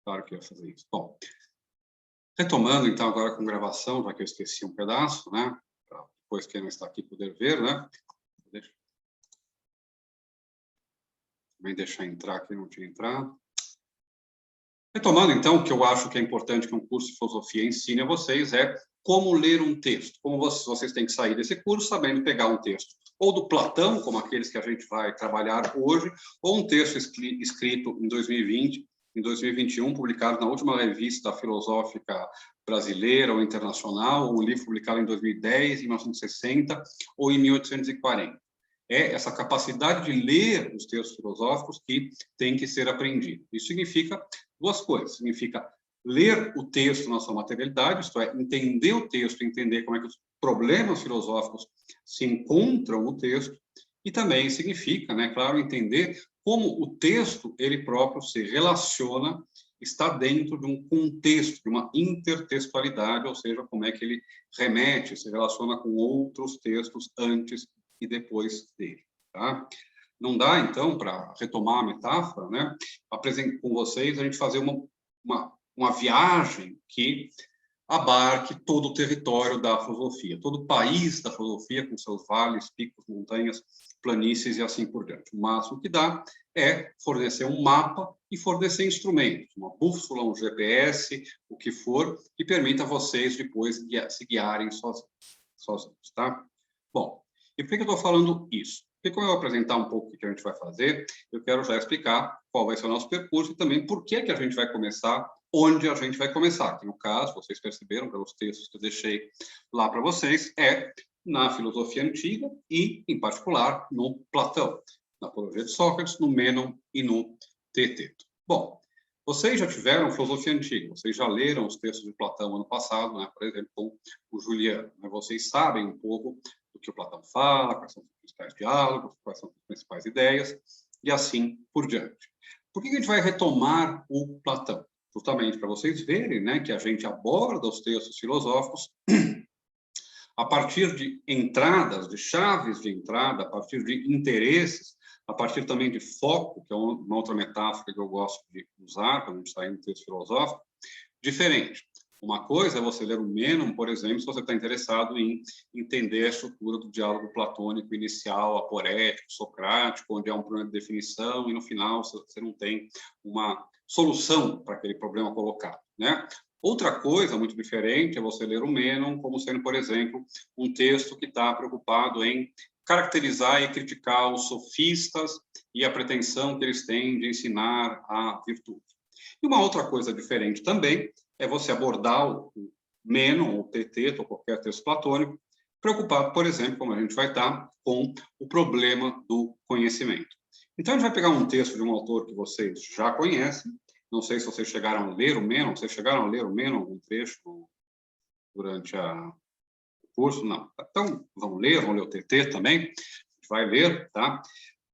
Claro que ia fazer isso. Bom, retomando, então, agora com gravação, já que eu esqueci um pedaço, né? Para depois quem não está aqui poder ver, né? Também deixar entrar quem não tinha entrado. Retomando, então, o que eu acho que é importante que um curso de filosofia ensine a vocês é como ler um texto. Como vocês têm que sair desse curso sabendo pegar um texto ou do Platão, como aqueles que a gente vai trabalhar hoje, ou um texto escrito em 2020, em 2021, publicado na última revista filosófica brasileira ou internacional, ou um livro publicado em 2010, em 1960 ou em 1840. É essa capacidade de ler os textos filosóficos que tem que ser aprendida. Isso significa duas coisas. Significa ler o texto na sua materialidade, isto é, entender o texto, entender como é que os problemas filosóficos se encontram no texto, e também significa, né, claro, entender como o texto, ele próprio, se relaciona, está dentro de um contexto, de uma intertextualidade, ou seja, como é que ele remete, se relaciona com outros textos antes e depois dele, tá? Não dá, então, para retomar a metáfora, né, com vocês, a gente fazer uma viagem que abarque todo o território da filosofia, todo o país da filosofia, com seus vales, picos, montanhas, planícies e assim por diante. O máximo que dá é fornecer um mapa e fornecer instrumentos, uma bússola, um GPS, o que for, que permita a vocês depois se guiarem sozinhos, tá? Bom, e por que eu estou falando isso? Porque como eu vou apresentar um pouco o que a gente vai fazer, eu quero já explicar qual vai ser o nosso percurso e também por que a gente vai começar, onde a gente vai começar. Que no caso, vocês perceberam pelos textos que eu deixei lá para vocês, é na filosofia antiga e, em particular, no Platão, na Apologia de Sócrates, no Mênon e no Teeteto. Bom, vocês já tiveram filosofia antiga, vocês já leram os textos de Platão ano passado, né? Por exemplo, com o Juliano. Né? Vocês sabem um pouco do que o Platão fala, quais são os principais diálogos, quais são as principais ideias, e assim por diante. Por que a gente vai retomar o Platão? Justamente para vocês verem, né, que a gente aborda os textos filosóficos a partir de entradas, de chaves de entrada, a partir de interesses, a partir também de foco, que é uma outra metáfora que eu gosto de usar quando a gente está em um texto filosófico, diferente. Uma coisa é você ler o Mênon, por exemplo, se você está interessado em entender a estrutura do diálogo platônico inicial, aporético, socrático, onde há um problema de definição e, no final, você não tem uma solução para aquele problema colocado, né? Outra coisa muito diferente é você ler o Mênon como sendo, por exemplo, um texto que está preocupado em caracterizar e criticar os sofistas e a pretensão que eles têm de ensinar a virtude. E uma outra coisa diferente também é você abordar o Mênon, o Teeteto, ou qualquer texto platônico, preocupado, por exemplo, como a gente vai estar, com o problema do conhecimento. Então, a gente vai pegar um texto de um autor que vocês já conhecem, não sei se vocês chegaram a ler o Mênon, vocês chegaram a ler o Mênon, algum trecho durante o curso? Não. Então, vamos ler o Teeteto também, a gente vai ler, tá?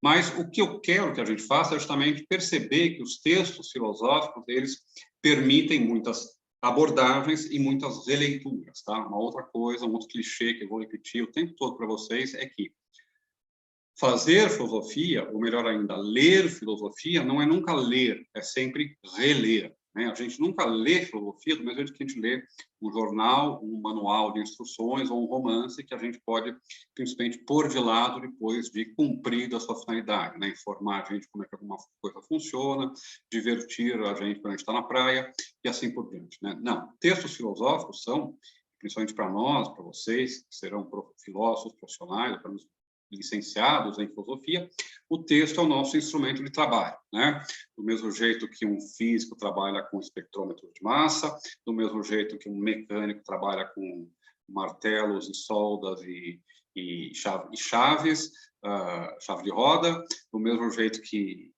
Mas o que eu quero que a gente faça é justamente perceber que os textos filosóficos, eles permitem muitas abordagens e muitas releituras, tá? Uma outra coisa, um outro clichê que eu vou repetir o tempo todo para vocês é que fazer filosofia, ou melhor ainda, ler filosofia, não é nunca ler, é sempre reler. Né? A gente nunca lê filosofia do mesmo jeito que a gente lê um jornal, um manual de instruções ou um romance que a gente pode, principalmente, pôr de lado depois de cumprida a sua finalidade, né? Informar a gente como é que alguma coisa funciona, divertir a gente quando a gente está na praia e assim por diante. Né? Não, textos filosóficos são, principalmente para nós, para vocês, que serão filósofos profissionais, para licenciados em filosofia, o texto é o nosso instrumento de trabalho, né? Do mesmo jeito que um físico trabalha com espectrômetro de massa, do mesmo jeito que um mecânico trabalha com martelos e soldas e chaves, chave de roda, do mesmo jeito que,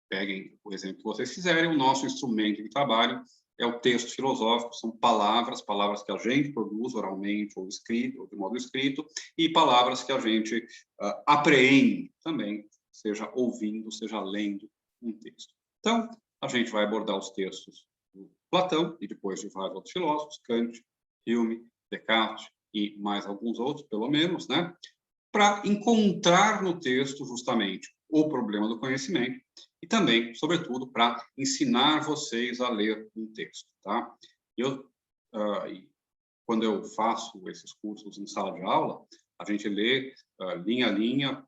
peguem o exemplo que vocês fizerem, o nosso instrumento de trabalho é o texto filosófico, são palavras que a gente produz oralmente ou escrito, ou de modo escrito, e palavras que a gente apreende também, seja ouvindo, seja lendo um texto. Então, a gente vai abordar os textos do Platão e depois de vários outros filósofos, Kant, Hume, Descartes e mais alguns outros, pelo menos, né? Para encontrar no texto justamente o problema do conhecimento e também, sobretudo, para ensinar vocês a ler um texto, tá? Quando eu faço esses cursos em sala de aula, a gente lê linha a linha,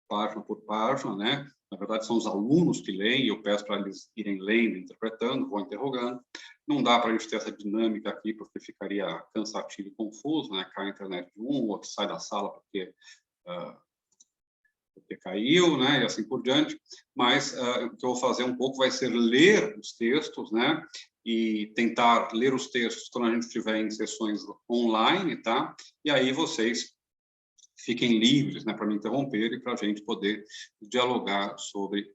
página por página, né? Na verdade, são os alunos que leem, e eu peço para eles irem lendo, interpretando, vou interrogando. Não dá para a gente ter essa dinâmica aqui, porque ficaria cansativo e confuso, né? Cai a internet de um, o outro sai da sala porque caiu, né? E assim por diante. Mas o que eu vou fazer um pouco vai ser ler os textos, né? E tentar ler os textos quando a gente estiver em sessões online, tá? E aí vocês fiquem livres, né, para me interromper e para a gente poder dialogar sobre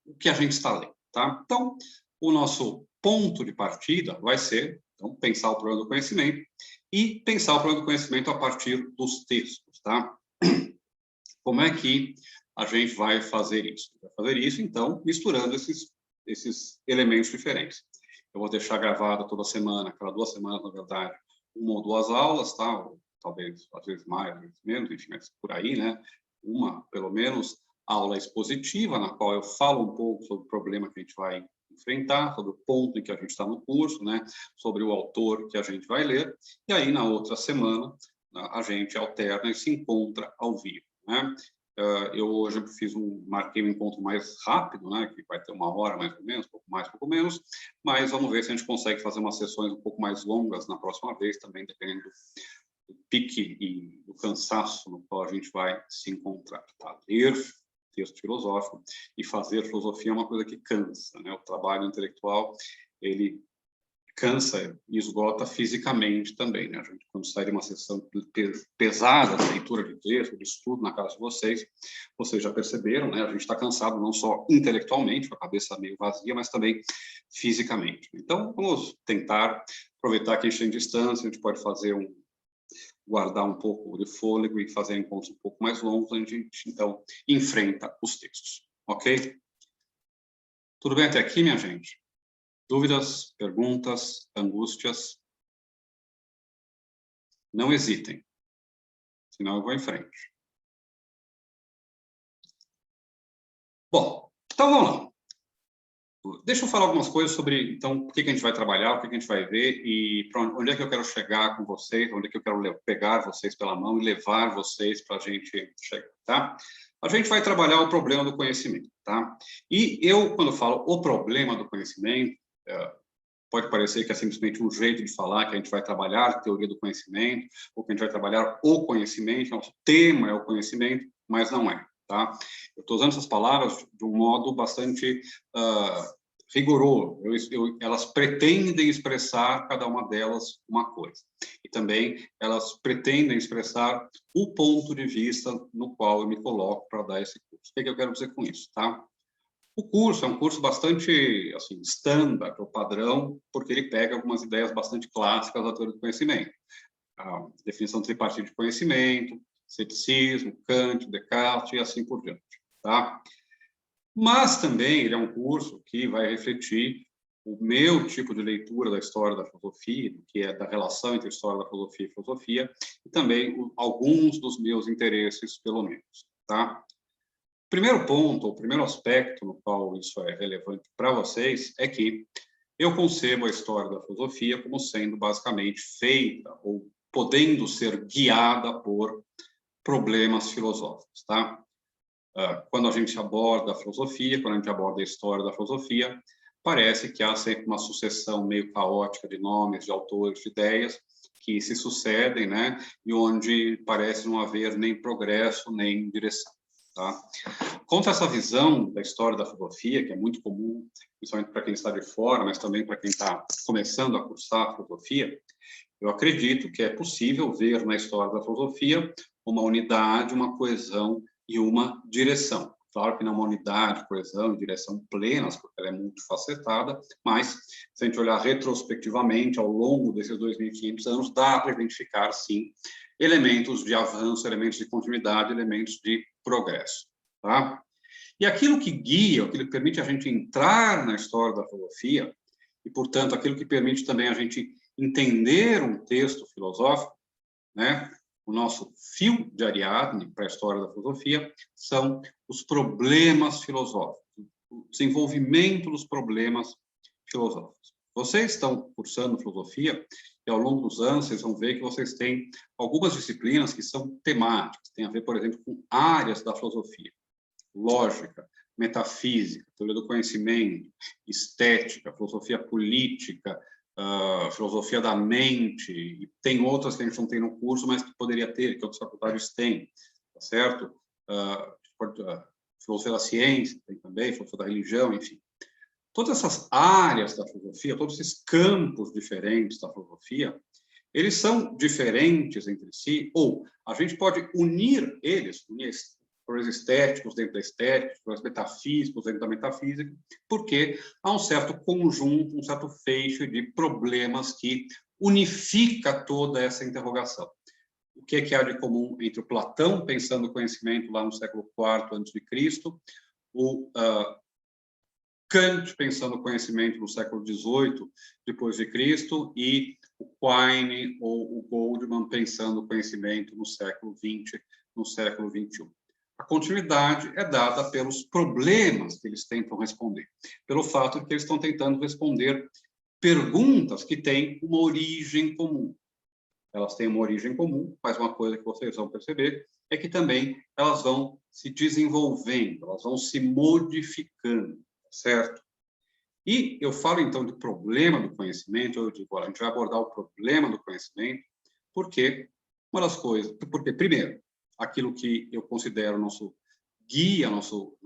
o que a gente está lendo, tá? Então, o nosso ponto de partida vai ser, então, pensar o problema do conhecimento e pensar o problema do conhecimento a partir dos textos, tá? Como é que a gente vai fazer isso? Vai fazer isso, então, misturando esses elementos diferentes. Eu vou deixar gravada toda semana, cada 2 semanas, na verdade, 1 ou 2 aulas, tá? Ou, talvez, às vezes mais, às vezes menos, enfim, mas por aí, né? Uma, pelo menos, aula expositiva, na qual eu falo um pouco sobre o problema que a gente vai enfrentar, sobre o ponto em que a gente está no curso, né? Sobre o autor que a gente vai ler. E aí, na outra semana, a gente alterna e se encontra ao vivo, né? Eu hoje marquei um encontro mais rápido, né, que vai ter 1 hora mais ou menos, pouco mais, pouco menos, mas vamos ver se a gente consegue fazer umas sessões um pouco mais longas na próxima vez, também dependendo do pique e do cansaço no qual a gente vai se encontrar. Tá? Ler texto filosófico e fazer filosofia é uma coisa que cansa, né? O trabalho intelectual, ele cansa e esgota fisicamente também, né? A gente, quando sai de uma sessão pesada de leitura de texto, de estudo na casa de vocês já perceberam, né? A gente está cansado não só intelectualmente, com a cabeça meio vazia, mas também fisicamente. Então, vamos tentar aproveitar que a gente tem distância, a gente pode guardar um pouco de fôlego e fazer encontros um pouco mais longos, a gente, então, enfrenta os textos, ok? Tudo bem até aqui, minha gente? Dúvidas, perguntas, angústias? Não hesitem, senão eu vou em frente. Bom, então vamos lá. Deixa eu falar algumas coisas sobre, então, o que a gente vai trabalhar, o que a gente vai ver e para onde é que eu quero chegar com vocês, onde é que eu quero pegar vocês pela mão e levar vocês para a gente chegar, tá? A gente vai trabalhar o problema do conhecimento, tá? E eu, quando falo o problema do conhecimento, pode parecer que é simplesmente um jeito de falar que a gente vai trabalhar a teoria do conhecimento, ou que a gente vai trabalhar o conhecimento, nosso tema é o conhecimento, mas não é, tá? Eu estou usando essas palavras de um modo bastante rigoroso. Elas pretendem expressar, cada uma delas, uma coisa. E também elas pretendem expressar o ponto de vista no qual eu me coloco para dar esse curso. O que eu quero dizer com isso, tá? O curso é um curso bastante, assim, standard, ou padrão, porque ele pega algumas ideias bastante clássicas da teoria do conhecimento. A definição tripartite de conhecimento, ceticismo, Kant, Descartes e assim por diante, tá? Mas também ele é um curso que vai refletir o meu tipo de leitura da história da filosofia, que é da relação entre a história da filosofia e filosofia, e também alguns dos meus interesses, pelo menos, tá? O primeiro ponto, o primeiro aspecto no qual isso é relevante para vocês é que eu concebo a história da filosofia como sendo basicamente feita ou podendo ser guiada por problemas filosóficos, tá? Quando a gente aborda a filosofia, quando a gente aborda a história da filosofia, parece que há sempre uma sucessão meio caótica de nomes, de autores, de ideias que se sucedem, né? E onde parece não haver nem progresso, nem direção, tá? Contra essa visão da história da filosofia, que é muito comum, principalmente para quem está de fora, mas também para quem está começando a cursar a filosofia, eu acredito que é possível ver na história da filosofia uma unidade, uma coesão e uma direção. Claro que não é uma unidade, coesão e direção plenas, porque ela é multifacetada, mas se a gente olhar retrospectivamente ao longo desses 2.500 anos, dá para identificar, sim, elementos de avanço, elementos de continuidade, elementos de progresso. Tá? E aquilo que guia, aquilo que permite a gente entrar na história da filosofia, e, portanto, aquilo que permite também a gente entender um texto filosófico, né, o nosso fio de Ariadne para a história da filosofia são os problemas filosóficos, o desenvolvimento dos problemas filosóficos. Vocês estão cursando filosofia e, ao longo dos anos, vocês vão ver que vocês têm algumas disciplinas que são temáticas, tem a ver, por exemplo, com áreas da filosofia. Lógica, metafísica, teoria do conhecimento, estética, filosofia política, filosofia da mente, e tem outras que a gente não tem no curso, mas que poderia ter, que outras faculdades têm, tá certo? Filosofia da ciência, tem também, filosofia da religião, enfim. Todas essas áreas da filosofia, todos esses campos diferentes da filosofia, eles são diferentes entre si, ou a gente pode unir eles, unir problemas estéticos dentro da estética, problemas metafísicos dentro da metafísica, porque há um certo conjunto, um certo feixe de problemas que unifica toda essa interrogação. O que é que há de comum entre o Platão, pensando o conhecimento lá no século IV a.C., o Kant, pensando o conhecimento no século XVIII depois de Cristo, e o Quine ou o Goldman, pensando o conhecimento no século XX, no século XXI. A continuidade é dada pelos problemas que eles tentam responder, pelo fato de que eles estão tentando responder perguntas que têm uma origem comum. Elas têm uma origem comum, mas uma coisa que vocês vão perceber é que também elas vão se desenvolvendo, elas vão se modificando, certo? E eu falo, então, de problema do conhecimento, eu digo, olha, a gente vai abordar o problema do conhecimento, porque uma das coisas, porque, primeiro, aquilo que eu considero nosso guia, nosso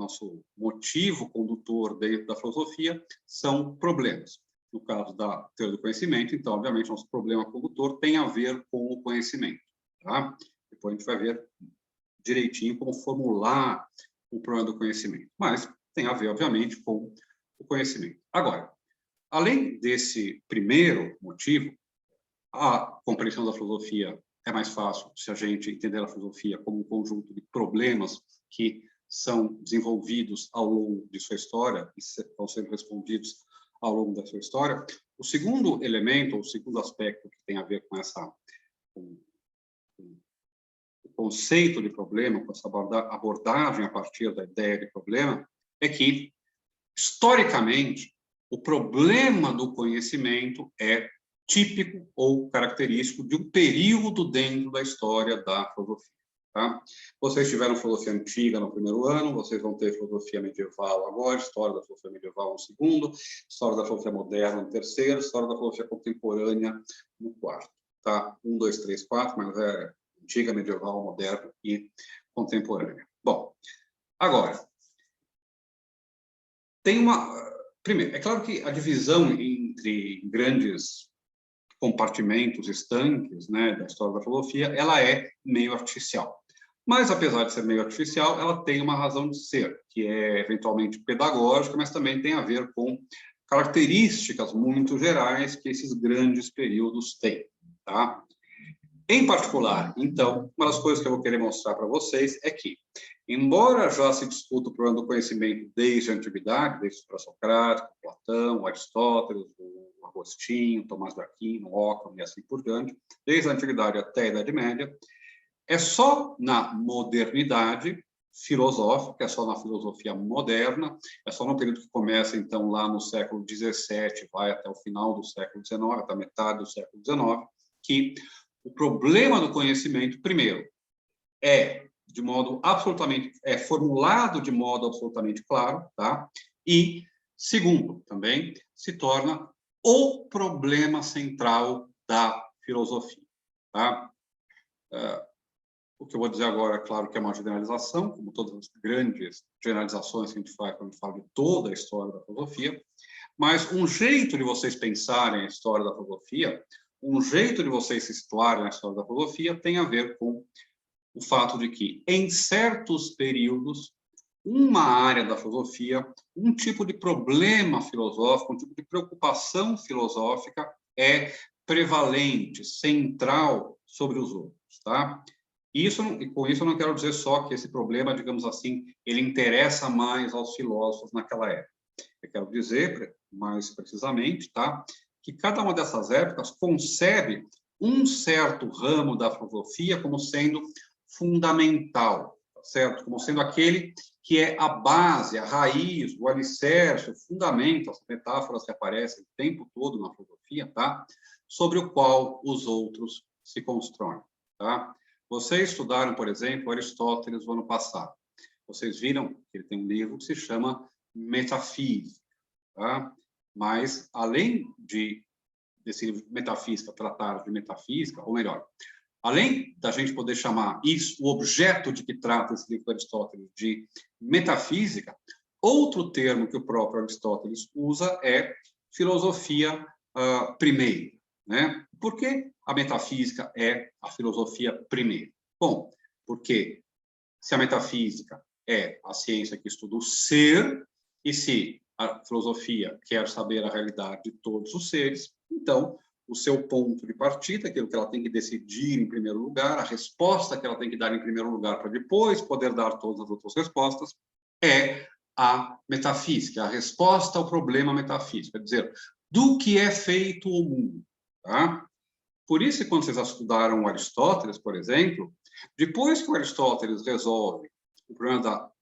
motivo condutor dentro da filosofia, são problemas. No caso da teoria do conhecimento, então, obviamente, nosso problema condutor tem a ver com o conhecimento, tá? Depois a gente vai ver direitinho como formular o problema do conhecimento, mas tem a ver, obviamente, com o conhecimento. Agora, além desse primeiro motivo, a compreensão da filosofia é mais fácil se a gente entender a filosofia como um conjunto de problemas que são desenvolvidos ao longo de sua história e estão sendo respondidos ao longo da sua história. O segundo elemento, ou o segundo aspecto que tem a ver com o conceito de problema, com essa abordagem a partir da ideia de problema, é que, historicamente, o problema do conhecimento é típico ou característico de um período dentro da história da filosofia. Tá? Vocês tiveram filosofia antiga no primeiro ano, vocês vão ter filosofia medieval agora, história da filosofia medieval no segundo, história da filosofia moderna no terceiro, história da filosofia contemporânea no quarto. Tá? 1, 2, 3, 4, mas é antiga, medieval, moderna e contemporânea. Bom, agora, tem uma... Primeiro, é claro que a divisão entre grandes compartimentos, estanques, né, da história da filosofia, ela é meio artificial. Mas, apesar de ser meio artificial, ela tem uma razão de ser, que é eventualmente pedagógica, mas também tem a ver com características muito gerais que esses grandes períodos têm. Tá? Em particular, então, uma das coisas que eu vou querer mostrar para vocês é que, embora já se discuta o problema do conhecimento desde a antiguidade, desde o pré-socrático, Platão, Aristóteles, o Agostinho, Tomás de Aquino, Occam e assim por diante, desde a antiguidade até a Idade Média, é só na modernidade filosófica, é só na filosofia moderna, é só no período que começa, então, lá no século XVII, vai até o final do século XIX, até a metade do século XIX, que o problema do conhecimento, primeiro, é formulado de modo absolutamente claro, tá? E, segundo, também se torna o problema central da filosofia, tá? O que eu vou dizer agora, é claro que é uma generalização, como todas as grandes generalizações que a gente faz quando a gente fala de toda a história da filosofia, mas um jeito de vocês pensarem a história da filosofia, um jeito de vocês se situarem na história da filosofia tem a ver com o fato de que, em certos períodos, uma área da filosofia, um tipo de problema filosófico, um tipo de preocupação filosófica é prevalente, central sobre os outros, tá? E com isso eu não quero dizer só que esse problema, digamos assim, ele interessa mais aos filósofos naquela época. Eu quero dizer, mais precisamente, tá, que cada uma dessas épocas concebe um certo ramo da filosofia como sendo fundamental, certo? Como sendo aquele que é a base, a raiz, o alicerce, o fundamento, as metáforas que aparecem o tempo todo na filosofia, tá? Sobre o qual os outros se constroem, tá? Vocês estudaram, por exemplo, Aristóteles no ano passado. Vocês viram que ele tem um livro que se chama Metafísica, tá? Mas, além desse livro Metafísica tratar de metafísica, ou melhor, além da gente poder chamar isso, o objeto de que trata esse livro de Aristóteles, de metafísica, outro termo que o próprio Aristóteles usa é filosofia primeira, né? Por que a metafísica é a filosofia primeira? Bom, porque se a metafísica é a ciência que estuda o ser, e se a filosofia quer saber a realidade de todos os seres, então o seu ponto de partida, aquilo que ela tem que decidir em primeiro lugar, a resposta que ela tem que dar em primeiro lugar para depois poder dar todas as outras respostas, é a metafísica, a resposta ao problema metafísico, é dizer, do que é feito o mundo, tá? Por isso, quando vocês estudaram o Aristóteles, por exemplo, depois que o Aristóteles resolve o problema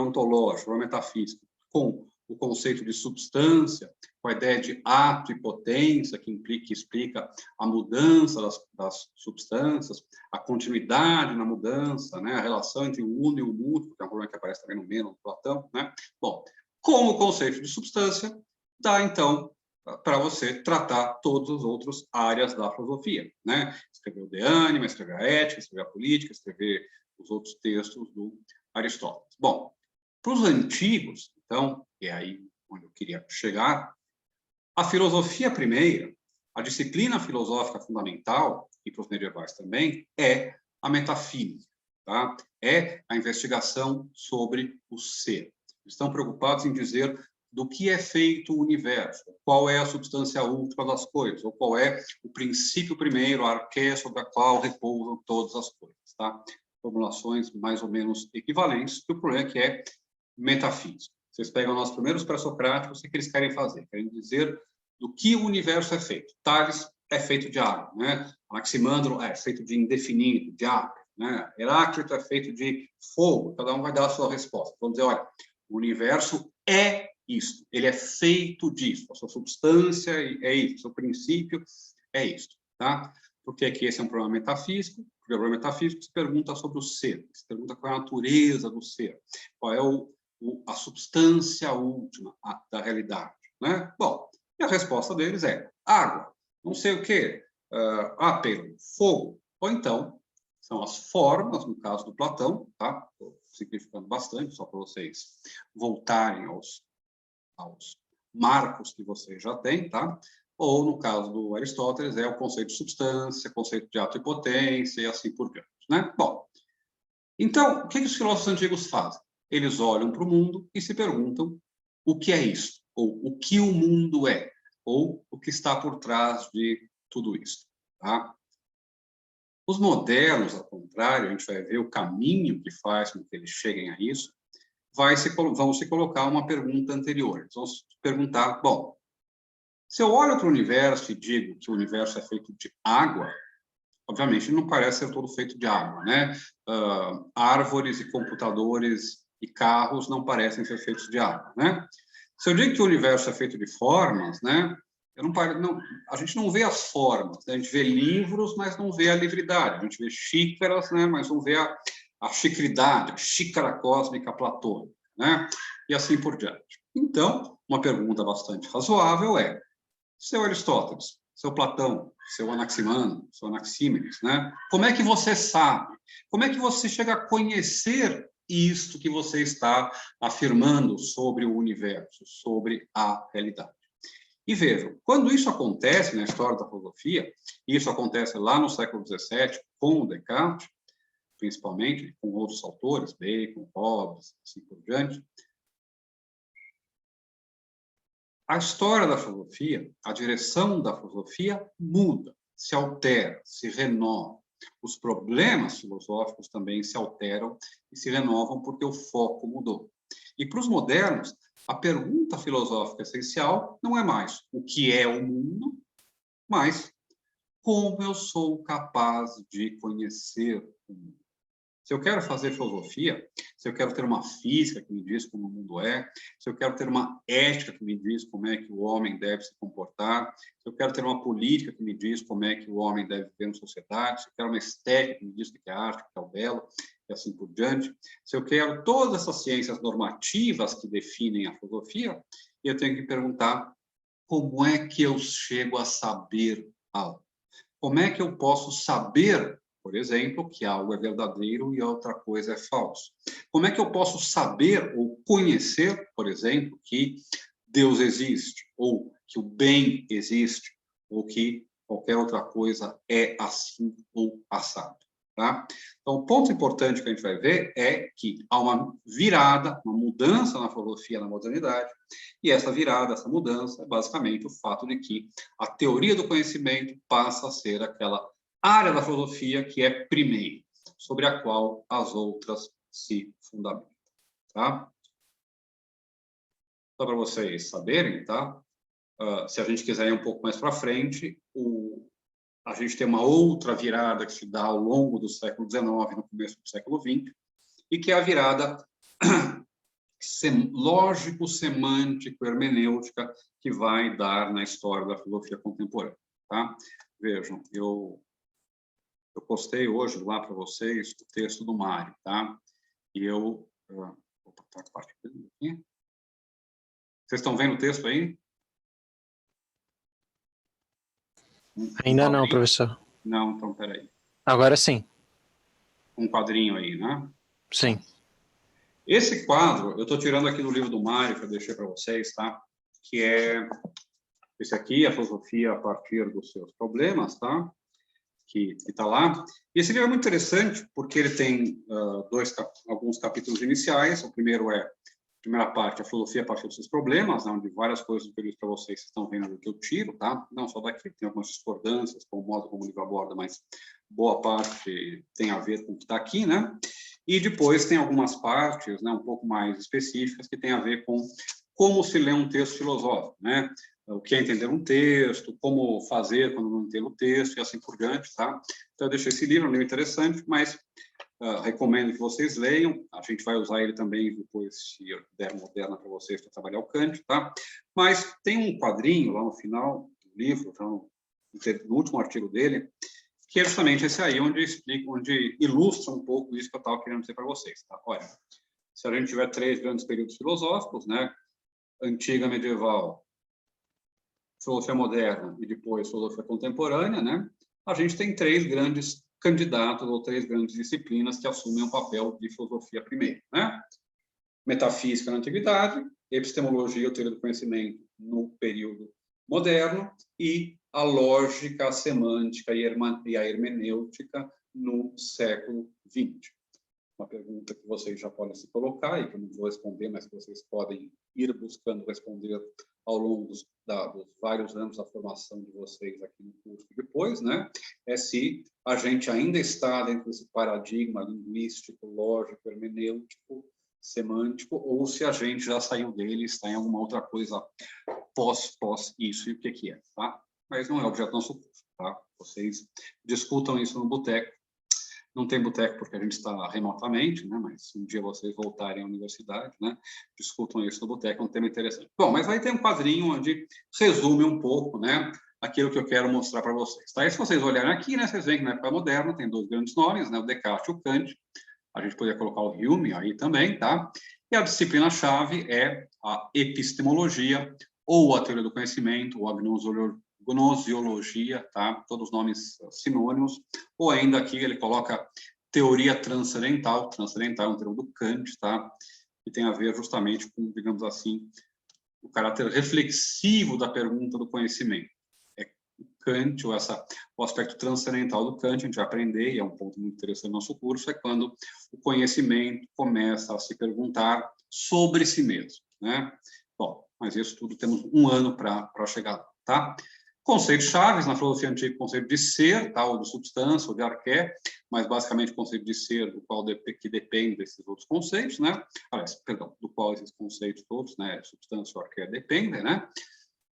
ontológico, o problema metafísico, com o conceito de substância, com a ideia de ato e potência, que explica a mudança das substâncias, a continuidade na mudança, né? A relação entre o uno e o múltiplo, que é um problema que aparece também no Meno, no Platão, né? Bom, com o conceito de substância, dá, então, para você tratar todas as outras áreas da filosofia, né? Escrever o De Anima, escrever a Ética, escrever a Política, escrever os outros textos do Aristóteles. Bom, para os antigos, então, é aí onde eu queria chegar, a filosofia primeira, a disciplina filosófica fundamental, e para os medievais também, é a metafísica, tá? É a investigação sobre o ser. Estão preocupados em dizer do que é feito o universo, qual é a substância última das coisas, ou qual é o princípio primeiro, a arqué sobre a qual repousam todas as coisas, tá? Formulações mais ou menos equivalentes, o problema é que é metafísico. Vocês pegam nossos primeiros pré-socráticos, o que eles querem fazer? Querem dizer do que o universo é feito. Tales é feito de água, né? Anaximandro é feito de indefinido, de água, né? Heráclito é feito de fogo. Cada um vai dar a sua resposta. Vamos dizer, olha, o universo é isto, ele é feito disso, a sua substância é isso, o seu princípio é isto, tá? Porque aqui esse é um problema metafísico, porque o problema metafísico se pergunta sobre o ser, se pergunta qual é a natureza do ser, qual é a substância última da realidade, né? Bom, e a resposta deles é água, não sei o quê, pelo fogo, ou então são as formas, no caso do Platão, tá? Estou simplificando bastante, só para vocês voltarem aos marcos que vocês já têm, tá? Ou, no caso do Aristóteles, é o conceito de substância, conceito de ato e potência, e assim por diante, né? Bom, então, o que os filósofos antigos fazem? Eles olham para o mundo e se perguntam o que é isso, ou o que o mundo é, ou o que está por trás de tudo isso, tá? Os modernos, ao contrário, a gente vai ver o caminho que faz com que eles cheguem a isso, vão se colocar uma pergunta anterior. Eles vão se perguntar, bom, se eu olho para o universo e digo que o universo é feito de água, obviamente não parece ser todo feito de água, né? Árvores e computadores e carros não parecem ser feitos de água, né? Se eu digo que o universo é feito de formas, né? A gente não vê as formas, né? A gente vê livros, mas não vê a livridade. A gente vê xícaras, né? Mas não vê a xicridade, a xícara cósmica platônica, né? E assim por diante. Então, uma pergunta bastante razoável é: seu Aristóteles, seu Platão, seu Anaximandro, seu Anaxímenes, né? Como é que você sabe? Como é que você chega a conhecer isto que você está afirmando sobre o universo, sobre a realidade? E vejam, quando isso acontece na história da filosofia, e isso acontece lá no século XVII, com o Descartes, principalmente, com outros autores, Bacon, Hobbes, assim por diante, a história da filosofia, a direção da filosofia muda, se altera, se renova. Os problemas filosóficos também se alteram e se renovam porque o foco mudou. E para os modernos, a pergunta filosófica essencial não é mais o que é o mundo, mas como eu sou capaz de conhecer o mundo. Se eu quero fazer filosofia, se eu quero ter uma física que me diz como o mundo é, se eu quero ter uma ética que me diz como é que o homem deve se comportar, se eu quero ter uma política que me diz como é que o homem deve viver na sociedade, se eu quero uma estética que me diz o que é arte, o que é o belo, e assim por diante, se eu quero todas essas ciências normativas que definem a filosofia, eu tenho que perguntar como é que eu chego a saber algo? Como é que eu posso saber, por exemplo, que algo é verdadeiro e outra coisa é falso? Como é que eu posso saber ou conhecer, por exemplo, que Deus existe, ou que o bem existe, ou que qualquer outra coisa é assim ou assado? Tá? Então, o ponto importante que a gente vai ver é que há uma virada, uma mudança na filosofia na modernidade, e essa virada, essa mudança, é basicamente o fato de que a teoria do conhecimento passa a ser aquela área da filosofia que é primeira, sobre a qual as outras se fundamentam. Tá? Só para vocês saberem, tá? Se a gente quiser ir um pouco mais para frente, a gente tem uma outra virada que se dá ao longo do século XIX, no começo do século XX, e que é a virada lógico-semântico-hermenêutica que vai dar na história da filosofia contemporânea. Tá? Vejam, eu postei hoje lá para vocês o texto do Mário, tá? E eu... vou botar a parte aqui. Vocês estão vendo o texto aí? Ainda não, professor. Não, então, peraí. Agora sim. Um quadrinho aí, né? Sim. Esse quadro, eu estou tirando aqui do livro do Mário, que eu deixei para vocês, tá? Que é esse aqui, a filosofia a partir dos seus problemas, tá? Que está lá. E esse livro é muito interessante, porque ele tem alguns capítulos iniciais. O primeiro é, a primeira parte, a filosofia a partir dos seus problemas, né, onde várias coisas que eu disse para vocês estão vendo do que eu tiro, tá? Não só daqui, tem algumas discordâncias com o modo como o livro aborda, mas boa parte tem a ver com o que está aqui, né? E depois tem algumas partes, né, um pouco mais específicas, que tem a ver com como se lê um texto filosófico, né? O que é entender um texto, como fazer quando não entendo o texto, e assim por diante, tá? Então, eu deixei esse livro, é um livro interessante, mas recomendo que vocês leiam. A gente vai usar ele também depois, se eu der moderna para vocês, para trabalhar o Kant, tá? Mas tem um quadrinho lá no final do livro, então, no último artigo dele, que é justamente esse aí, onde explica, onde ilustra um pouco isso que eu estava querendo dizer para vocês, tá? Olha, se a gente tiver 3 grandes períodos filosóficos, né? Antiga, medieval, filosofia moderna e depois filosofia contemporânea, né? A gente tem 3 grandes candidatos ou 3 grandes disciplinas que assumem o papel de filosofia primeiro, né? Metafísica na antiguidade, epistemologia, ou teoria do conhecimento no período moderno e a lógica, a semântica e a hermenêutica no século XX. Uma pergunta que vocês já podem se colocar e que eu não vou responder, mas que vocês podem ir buscando responder ao longo dos vários anos da formação de vocês aqui no curso depois, né? É se a gente ainda está dentro desse paradigma linguístico, lógico, hermenêutico, semântico, ou se a gente já saiu dele e está em alguma outra coisa pós isso e o que é, tá? Mas não é objeto do nosso curso, tá? Vocês discutam isso no boteco. Não tem boteco porque a gente está remotamente, né? Mas se um dia vocês voltarem à universidade, né? Discutam isso no boteco, é um tema interessante. Bom, mas aí tem um quadrinho onde resume um pouco, né? Aquilo que eu quero mostrar para vocês, tá? E se vocês olharem aqui, né? Vocês veem que na época moderna tem 2 grandes nomes, né? O Descartes e o Kant. A gente poderia colocar o Hume aí também, tá? E a disciplina-chave é a epistemologia, ou a teoria do conhecimento, ou a gnosiologia, tá? Todos nomes sinônimos. Ou ainda aqui ele coloca teoria transcendental. Transcendental é um termo do Kant, tá? Que tem a ver justamente com, digamos assim, o caráter reflexivo da pergunta do conhecimento. Kant, ou o aspecto transcendental do Kant, a gente vai aprender, e é um ponto muito interessante no nosso curso, é quando o conhecimento começa a se perguntar sobre si mesmo, né? Bom, mas isso tudo temos um ano para chegar lá, tá? Conceitos chaves na filosofia antiga, conceito de ser, tá? Ou de substância, ou de arqué, mas basicamente o conceito de ser, do qual que depende desses outros conceitos, né? Aliás, perdão, do qual esses conceitos todos, né? Substância ou arqué dependem, né?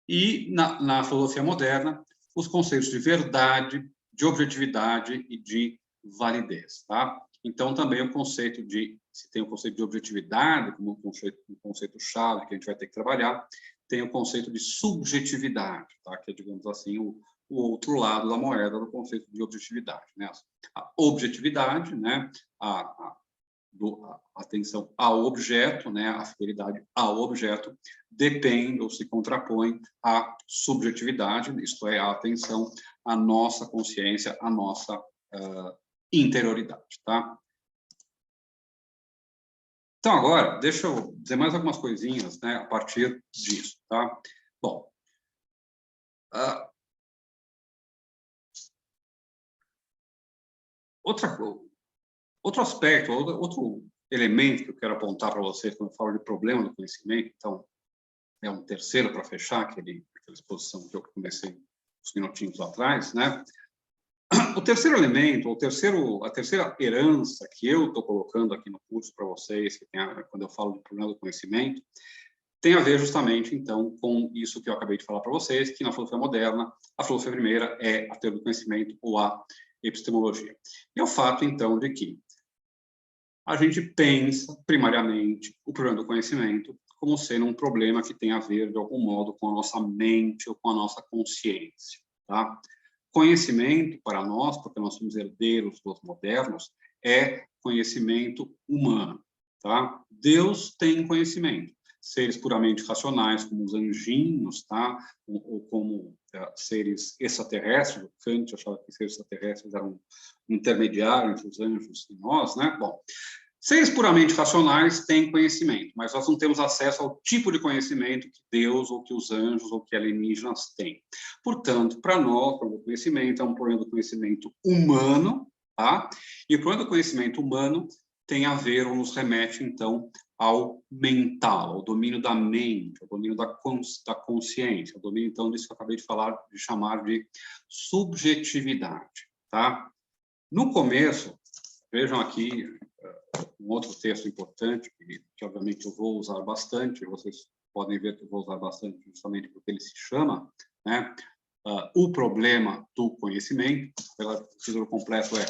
E na filosofia moderna, os conceitos de verdade, de objetividade e de validez, tá? Então, também o conceito de, se tem o conceito de objetividade, como um conceito-chave que a gente vai ter que trabalhar, tem o conceito de subjetividade, tá? Que é, digamos assim, o outro lado da moeda do conceito de objetividade, né? A objetividade, né? A atenção ao objeto, né? A fidelidade ao objeto, depende ou se contrapõe à subjetividade, isto é, a atenção à nossa consciência, à nossa interioridade, tá? Então, agora, deixa eu dizer mais algumas coisinhas, né, a partir disso, tá? Bom, outro aspecto, outro elemento que eu quero apontar para vocês quando eu falo de problema do conhecimento, então, é um terceiro para fechar aquela exposição que eu comecei uns minutinhos lá atrás, né? O terceiro elemento, a terceira herança que eu estou colocando aqui no curso para vocês, quando eu falo do problema do conhecimento, tem a ver justamente, então, com isso que eu acabei de falar para vocês, que na filosofia moderna, a filosofia primeira é a teoria do conhecimento ou a epistemologia. E é o fato, então, de que a gente pensa, primariamente, o problema do conhecimento como sendo um problema que tem a ver, de algum modo, com a nossa mente ou com a nossa consciência, tá? Conhecimento, para nós, porque nós somos herdeiros dos modernos, é conhecimento humano, tá? Deus tem conhecimento. Seres puramente racionais, como os anjinhos, tá? Ou como seres extraterrestres, Kant achava que seres extraterrestres eram um intermediário entre os anjos e nós, né? Bom, seres puramente racionais têm conhecimento, mas nós não temos acesso ao tipo de conhecimento que Deus, ou que os anjos, ou que alienígenas têm. Portanto, para nós, o conhecimento é um problema do conhecimento humano, tá? E o problema do conhecimento humano tem a ver, ou nos remete, então, ao mental, ao domínio da mente, ao domínio da consciência, ao domínio, então, disso que eu acabei de falar, de chamar de subjetividade, tá? No começo, vejam aqui um outro texto importante, que obviamente eu vou usar bastante, vocês podem ver que eu vou usar bastante justamente porque ele se chama, né, O Problema do Conhecimento. O título completo é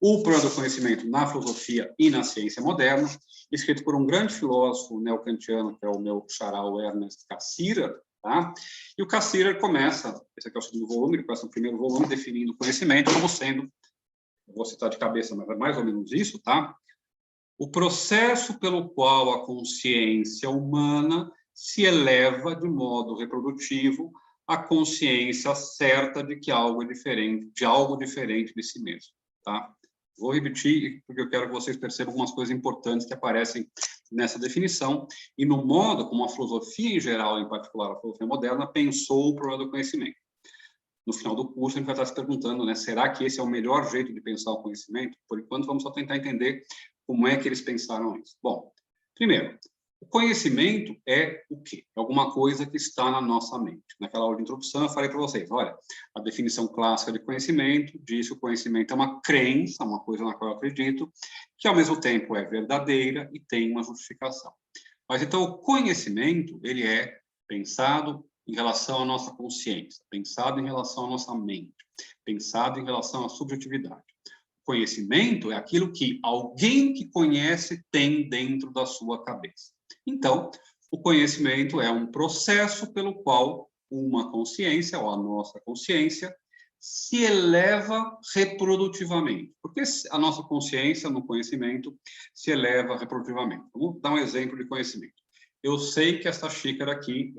O Problema do Conhecimento na Filosofia e na Ciência Moderna, escrito por um grande filósofo neocantiano, que é o meu xará, o Ernest Cassirer, tá? E o Cassirer começa, esse aqui é o segundo volume, ele começa o primeiro volume definindo o conhecimento como sendo, eu vou citar de cabeça, mas é mais ou menos isso, tá? O processo pelo qual a consciência humana se eleva de modo reprodutivo à consciência certa de que algo é diferente, de algo diferente de si mesmo, tá? Vou repetir, porque eu quero que vocês percebam algumas coisas importantes que aparecem nessa definição e no modo como a filosofia em geral, em particular a filosofia moderna, pensou o problema do conhecimento. No final do curso, a gente vai estar se perguntando, né, será que esse é o melhor jeito de pensar o conhecimento? Por enquanto, vamos só tentar entender como é que eles pensaram isso. Bom, primeiro, o conhecimento é o quê? É alguma coisa que está na nossa mente. Naquela aula de introdução, eu falei para vocês, olha, a definição clássica de conhecimento diz que o conhecimento é uma crença, uma coisa na qual eu acredito, que ao mesmo tempo é verdadeira e tem uma justificação. Mas então, o conhecimento, ele é pensado em relação à nossa consciência, pensado em relação à nossa mente, pensado em relação à subjetividade. Conhecimento é aquilo que alguém que conhece tem dentro da sua cabeça. Então, o conhecimento é um processo pelo qual uma consciência, ou a nossa consciência, se eleva reprodutivamente. Porque a nossa consciência, no conhecimento, se eleva reprodutivamente. Vamos dar um exemplo de conhecimento. Eu sei que essa xícara aqui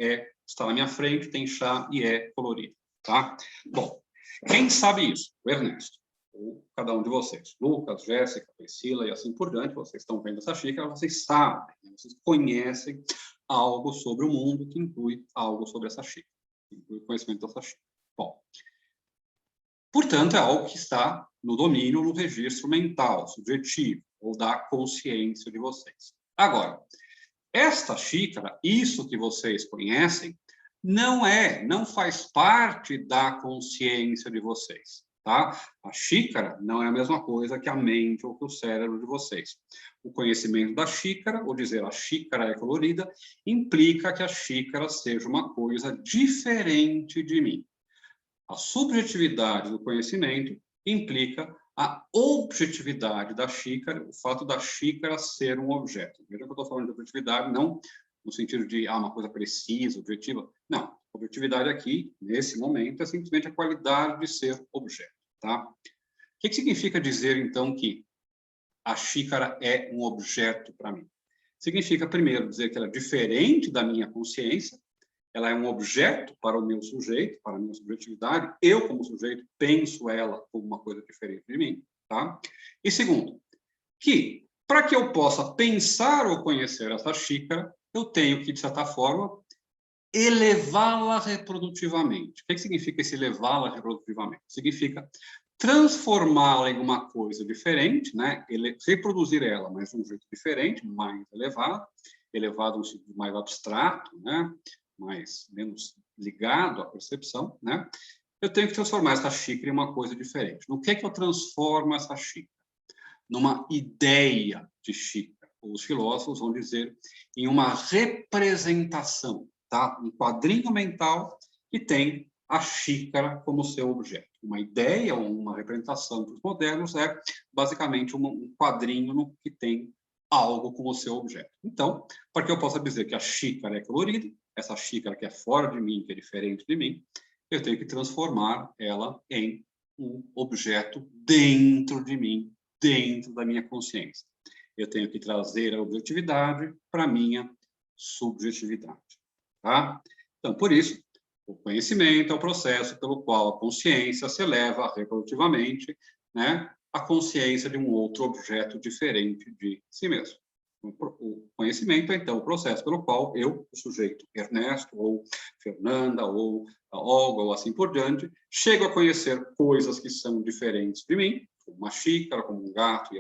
está na minha frente, tem chá e é colorida, tá? Bom, quem sabe isso? O Ernesto. Ou cada um de vocês, Lucas, Jéssica, Priscila e assim por diante, vocês estão vendo essa xícara, vocês sabem, vocês conhecem algo sobre o mundo que inclui algo sobre essa xícara, que inclui o conhecimento dessa xícara. Bom, portanto, é algo que está no domínio, no registro mental, subjetivo, ou da consciência de vocês. Agora, esta xícara, isso que vocês conhecem, não faz parte da consciência de vocês. Tá? A xícara não é a mesma coisa que a mente ou que o cérebro de vocês. O conhecimento da xícara, ou dizer a xícara é colorida, implica que a xícara seja uma coisa diferente de mim. A subjetividade do conhecimento implica a objetividade da xícara, o fato da xícara ser um objeto. Veja que eu estou falando de objetividade, não no sentido de uma coisa precisa, objetiva. Não, objetividade aqui, nesse momento, é simplesmente a qualidade de ser objeto. Tá? O que significa dizer, então, que a xícara é um objeto para mim? Significa, primeiro, dizer que ela é diferente da minha consciência, ela é um objeto para o meu sujeito, para a minha subjetividade. Eu, como sujeito, penso ela como uma coisa diferente de mim. Tá? E segundo, que para que eu possa pensar ou conhecer essa xícara, eu tenho que, de certa forma, elevá-la reprodutivamente. O que significa esse elevá-la reprodutivamente? Significa transformá-la em uma coisa diferente, né? Reproduzir ela, mas de um jeito diferente, mais elevado no sentido mais abstrato, né? Menos ligado à percepção, né? Eu tenho que transformar essa xícara em uma coisa diferente. No que é que eu transformo essa xícara? Numa ideia de xícara. Os filósofos vão dizer em uma representação, tá? Um quadrinho mental que tem a xícara como seu objeto. Uma ideia ou uma representação para os modernos é basicamente um quadrinho no que tem algo como seu objeto. Então, para que eu possa dizer que a xícara é colorida, essa xícara que é fora de mim, que é diferente de mim, eu tenho que transformar ela em um objeto dentro de mim, dentro da minha consciência. Eu tenho que trazer a objetividade para a minha subjetividade. Tá? Então, por isso, o conhecimento é o processo pelo qual a consciência se eleva reprodutivamente, né, à consciência de um outro objeto diferente de si mesmo. O conhecimento é, então, o processo pelo qual eu, o sujeito Ernesto, ou Fernanda, ou a Olga, ou assim por diante, chego a conhecer coisas que são diferentes de mim, como uma xícara, como um gato,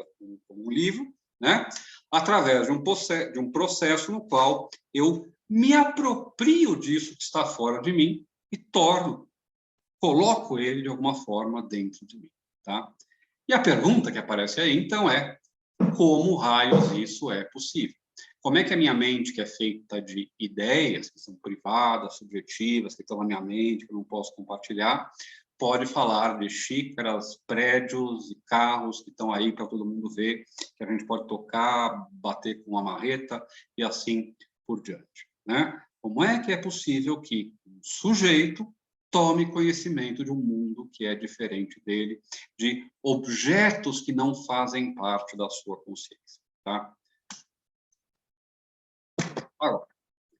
como um livro, né? Através de um processo no qual eu me aproprio disso que está fora de mim e coloco ele de alguma forma dentro de mim. Tá? E a pergunta que aparece aí, então, é como raios isso é possível? Como é que a minha mente, que é feita de ideias, que são privadas, subjetivas, que estão na minha mente, que eu não posso compartilhar, pode falar de xícaras, prédios e carros que estão aí para todo mundo ver, que a gente pode tocar, bater com uma marreta e assim por diante, né? Como é que é possível que um sujeito tome conhecimento de um mundo que é diferente dele, de objetos que não fazem parte da sua consciência, tá? Agora,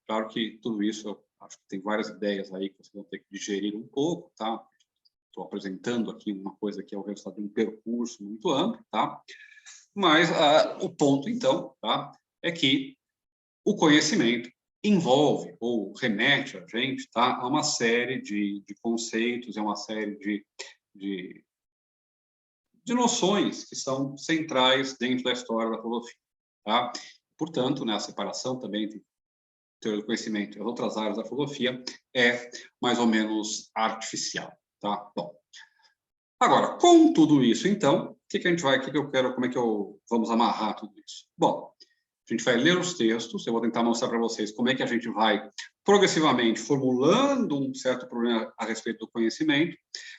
claro que tudo isso, eu acho que tem várias ideias aí que vocês vão ter que digerir um pouco, tá? Estou apresentando aqui uma coisa que é o resultado de um percurso muito amplo, tá? Mas o ponto, então, tá? É que o conhecimento envolve ou remete a gente, tá? A uma série de conceitos, é uma série de noções que são centrais dentro da história da filosofia, tá? Portanto, né, a separação também entre teoria do conhecimento e as outras áreas da filosofia é mais ou menos artificial, tá? Bom, agora, com tudo isso, então, o que a gente vai, como é que vamos amarrar tudo isso? Bom, a gente vai ler os textos, eu vou tentar mostrar para vocês como é que a gente vai progressivamente formulando um certo problema a respeito do conhecimento,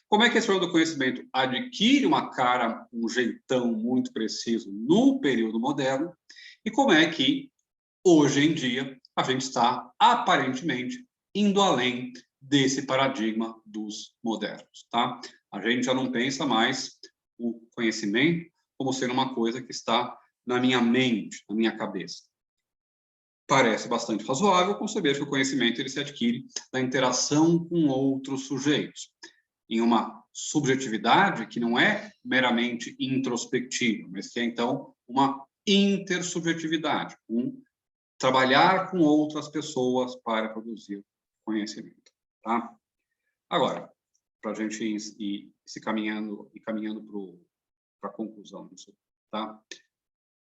como é que esse problema do conhecimento adquire uma cara, um jeitão muito preciso no período moderno, e como é que, hoje em dia, a gente está, aparentemente, indo além desse paradigma dos modernos, tá? A gente já não pensa mais o conhecimento como sendo uma coisa que está na minha mente, na minha cabeça. Parece bastante razoável conceber que o conhecimento ele se adquire da interação com outros sujeitos, em uma subjetividade que não é meramente introspectiva, mas que é, então, uma intersubjetividade, trabalhar com outras pessoas para produzir conhecimento. Tá? Agora, para a gente ir caminhando para a conclusão disso, tá?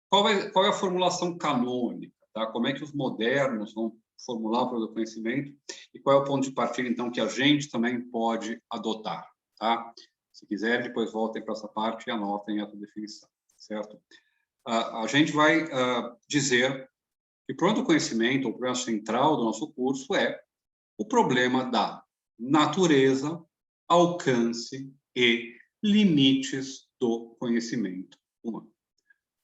Qual é a formulação canônica? Tá? Como é que os modernos vão formular o problema do conhecimento? E qual é o ponto de partida, então, que a gente também pode adotar? Tá? Se quiserem, depois voltem para essa parte e anotem a definição, certo? A gente vai dizer que o problema do conhecimento, o problema central do nosso curso é o problema da natureza alcance e limites do conhecimento humano.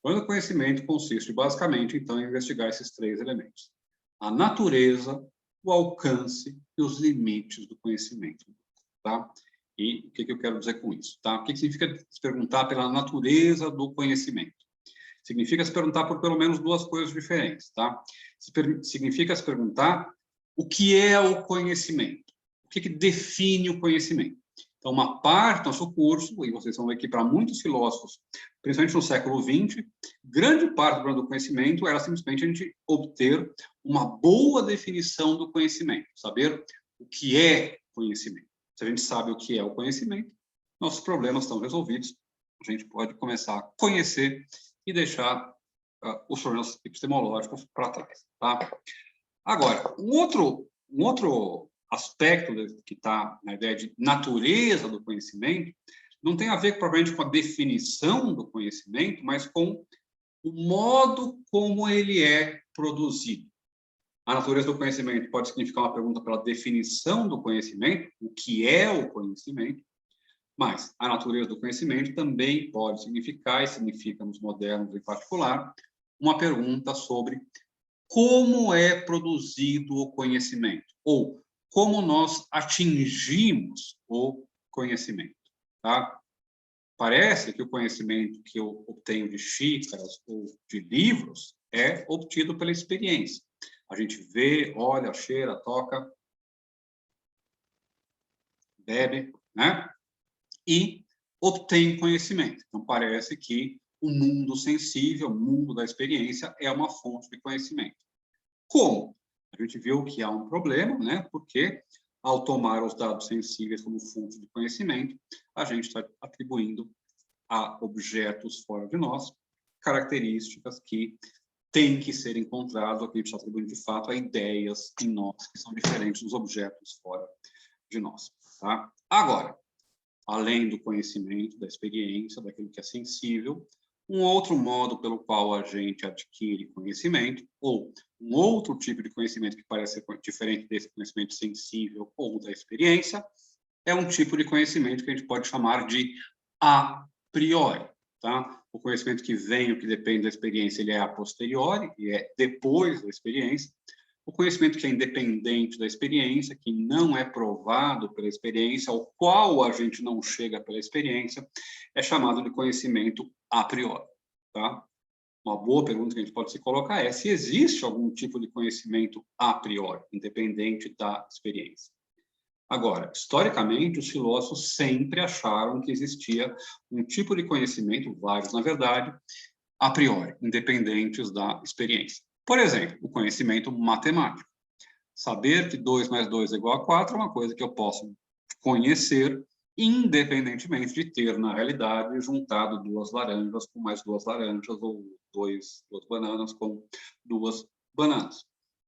O conhecimento consiste, basicamente, então, em investigar esses três elementos. A natureza, o alcance e os limites do conhecimento. Tá? E o que eu quero dizer com isso? Tá? O que significa se perguntar pela natureza do conhecimento? Significa se perguntar por pelo menos duas coisas diferentes. Tá? Significa se perguntar o que é o conhecimento. O que define o conhecimento? Então, uma parte do nosso curso, e vocês vão ver que para muitos filósofos, principalmente no século XX, grande parte do conhecimento era simplesmente a gente obter uma boa definição do conhecimento, saber o que é conhecimento. Se a gente sabe o que é o conhecimento, nossos problemas estão resolvidos, a gente pode começar a conhecer e deixar os problemas epistemológicos para trás. Tá? Agora, um outro aspecto que está na ideia de natureza do conhecimento não tem a ver propriamente com a definição do conhecimento, mas com o modo como ele é produzido. A natureza do conhecimento pode significar uma pergunta pela definição do conhecimento, o que é o conhecimento, mas a natureza do conhecimento também pode significar, e significa nos modernos em particular, uma pergunta sobre como é produzido o conhecimento, ou como nós atingimos o conhecimento. Tá? Parece que o conhecimento que eu obtenho de xícaras ou de livros é obtido pela experiência. A gente vê, olha, cheira, toca, bebe, né? E obtém conhecimento. Então, parece que o mundo sensível, o mundo da experiência, é uma fonte de conhecimento. Como? A gente viu que há um problema, né? Porque, ao tomar os dados sensíveis como fonte de conhecimento, a gente está atribuindo a objetos fora de nós características que têm que ser encontradas, ou que a gente está atribuindo, de fato, a ideias em nós que são diferentes dos objetos fora de nós. Tá? Agora, além do conhecimento, da experiência, daquilo que é sensível, um outro modo pelo qual a gente adquire conhecimento, ou um outro tipo de conhecimento que parece ser diferente desse conhecimento sensível ou da experiência, é um tipo de conhecimento que a gente pode chamar de a priori. Tá? O conhecimento que vem, o que depende da experiência, ele é a posteriori, e é depois da experiência. O conhecimento que é independente da experiência, que não é provado pela experiência, ao qual a gente não chega pela experiência, é chamado de conhecimento a priori. Tá? Uma boa pergunta que a gente pode se colocar é se existe algum tipo de conhecimento a priori, independente da experiência. Agora, historicamente, os filósofos sempre acharam que existia um tipo de conhecimento, vários na verdade, a priori, independentes da experiência. Por exemplo, o conhecimento matemático. Saber que 2 mais 2 é igual a 4 é uma coisa que eu posso conhecer, independentemente de ter, na realidade, juntado 2 laranjas com mais 2 laranjas, ou 2 bananas com 2 bananas.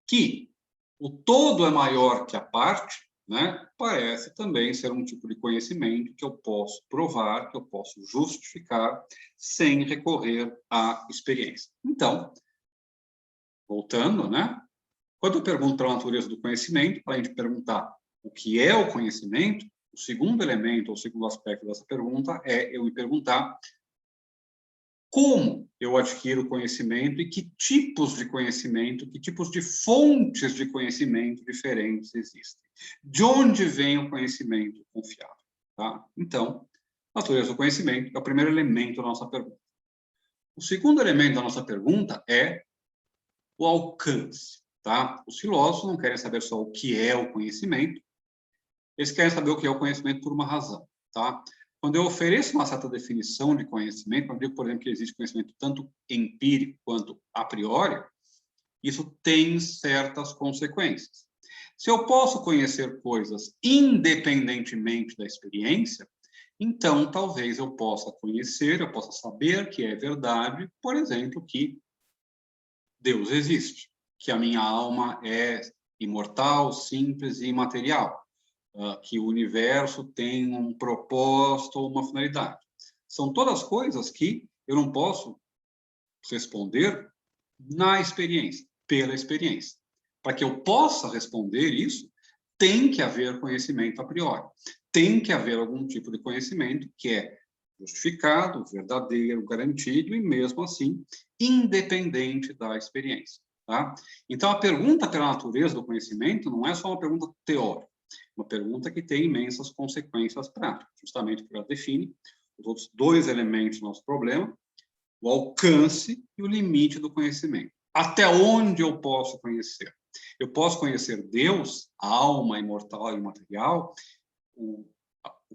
Que o todo é maior que a parte, né? Parece também ser um tipo de conhecimento que eu posso provar, que eu posso justificar, sem recorrer à experiência. Então, voltando, né? Quando eu pergunto para a natureza do conhecimento, para a gente perguntar o que é o conhecimento, o segundo elemento, ou o segundo aspecto dessa pergunta é eu me perguntar como eu adquiro conhecimento e que tipos de conhecimento, que tipos de fontes de conhecimento diferentes existem. De onde vem o conhecimento confiável? Tá? Então, a natureza do conhecimento é o primeiro elemento da nossa pergunta. O segundo elemento da nossa pergunta é o alcance. Tá? Os filósofos não querem saber só o que é o conhecimento, eles querem saber o que é o conhecimento por uma razão. Tá? Quando eu ofereço uma certa definição de conhecimento, quando eu digo, por exemplo, que existe conhecimento tanto empírico quanto a priori, isso tem certas consequências. Se eu posso conhecer coisas independentemente da experiência, então talvez eu possa conhecer, eu possa saber que é verdade, por exemplo, que Deus existe, que a minha alma é imortal, simples e imaterial, que o universo tem um propósito ou uma finalidade. São todas coisas que eu não posso responder na experiência, pela experiência. Para que eu possa responder isso, tem que haver conhecimento a priori. tem que haver algum tipo de conhecimento que é justificado, verdadeiro, garantido e, mesmo assim, independente da experiência. Tá? Então, a pergunta pela natureza do conhecimento não é só uma pergunta teórica, uma pergunta que tem imensas consequências práticas, justamente porque ela define os outros dois elementos do nosso problema, o alcance e o limite do conhecimento. Até onde eu posso conhecer? Eu posso conhecer Deus, a alma imortal e imaterial, o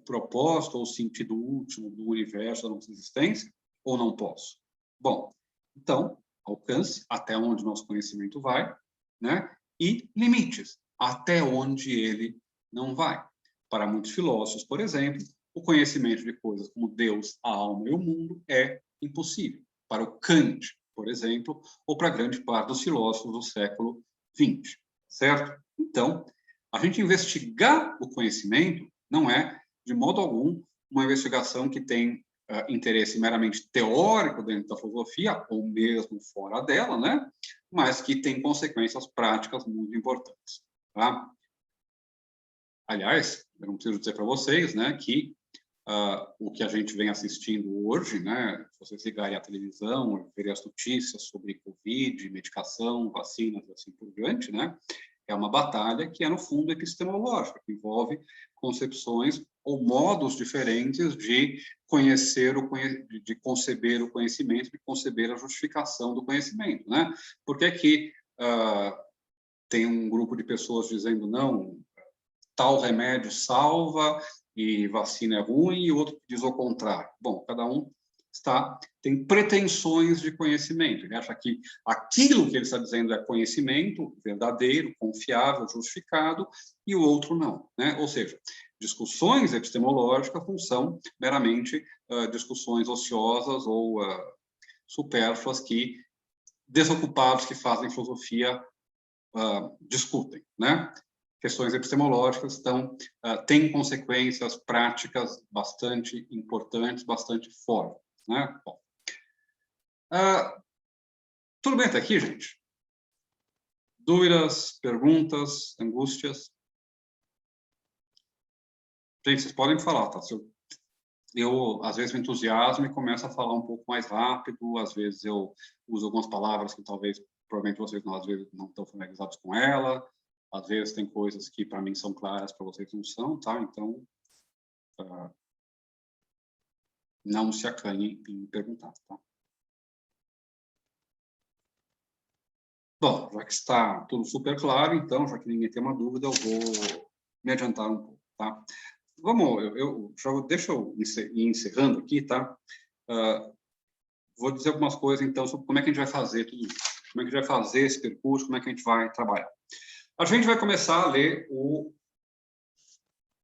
propósito ou o sentido último do universo, da nossa existência, ou não posso? Bom, então, alcance, até onde nosso conhecimento vai, né? E limites, até onde ele não vai. Para muitos filósofos, por exemplo, o conhecimento de coisas como Deus, a alma e o mundo é impossível. Para o Kant, por exemplo, ou para grande parte dos filósofos do século XX, certo? Então, a gente investigar o conhecimento não é, de modo algum, uma investigação que tem interesse meramente teórico dentro da filosofia, ou mesmo fora dela, né? Mas que tem consequências práticas muito importantes. Tá? Aliás, eu não preciso dizer para vocês, né, que o que a gente vem assistindo hoje, né, se vocês ligarem à televisão, verem as notícias sobre Covid, medicação, vacinas e assim por diante, né, é uma batalha que é, no fundo, epistemológica, que envolve concepções ou modos diferentes de conhecer de conceber o conhecimento, de conceber a justificação do conhecimento, né? Por que que tem um grupo de pessoas dizendo não, tal remédio salva e vacina é ruim, e o outro diz o contrário? Bom, cada um tem pretensões de conhecimento. Ele acha que aquilo que ele está dizendo é conhecimento verdadeiro, confiável, justificado, e o outro não, né? Ou seja, discussões epistemológicas não são meramente discussões ociosas ou supérfluas que desocupados que fazem filosofia discutem, né? Questões epistemológicas têm consequências práticas bastante importantes, bastante fortes, né? Bom, tudo bem até aqui, gente? Dúvidas, perguntas, angústias? Gente, vocês podem falar, tá? Eu às vezes, me entusiasmo e começo a falar um pouco mais rápido, às vezes eu uso algumas palavras que provavelmente vocês às vezes não estão familiarizados com ela, às vezes tem coisas que para mim são claras, para vocês não são, tá? Então, não se acanhem em perguntar, tá? Bom, já que está tudo super claro, então, já que ninguém tem uma dúvida, eu vou me adiantar um pouco, tá? Vamos, deixa eu ir encerrando aqui, tá? Vou dizer algumas coisas, então, sobre como é que a gente vai fazer tudo isso. Como é que a gente vai fazer esse percurso, como é que a gente vai trabalhar. A gente vai começar a ler o